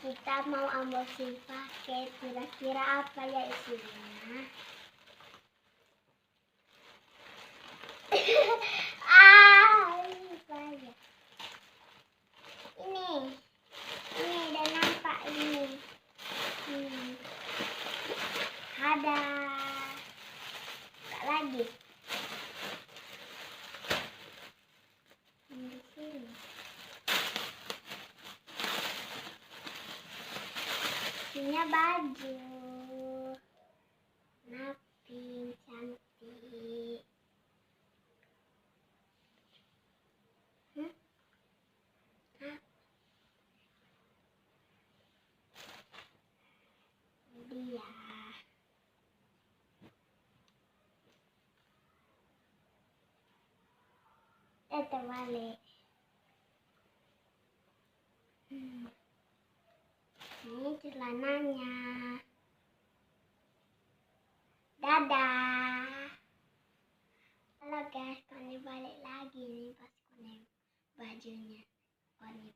Kita mau unboxing paket, kira-kira apa ya isinya? Ini banyak. Ini udah nampak ini. Ada lagi. Di sini. Isinya baju. Napi cantik. Dia. Terbalik. Ini celananya. Dadah. Halo guys, Koni balik lagi nih pas Koni bajunya. Koni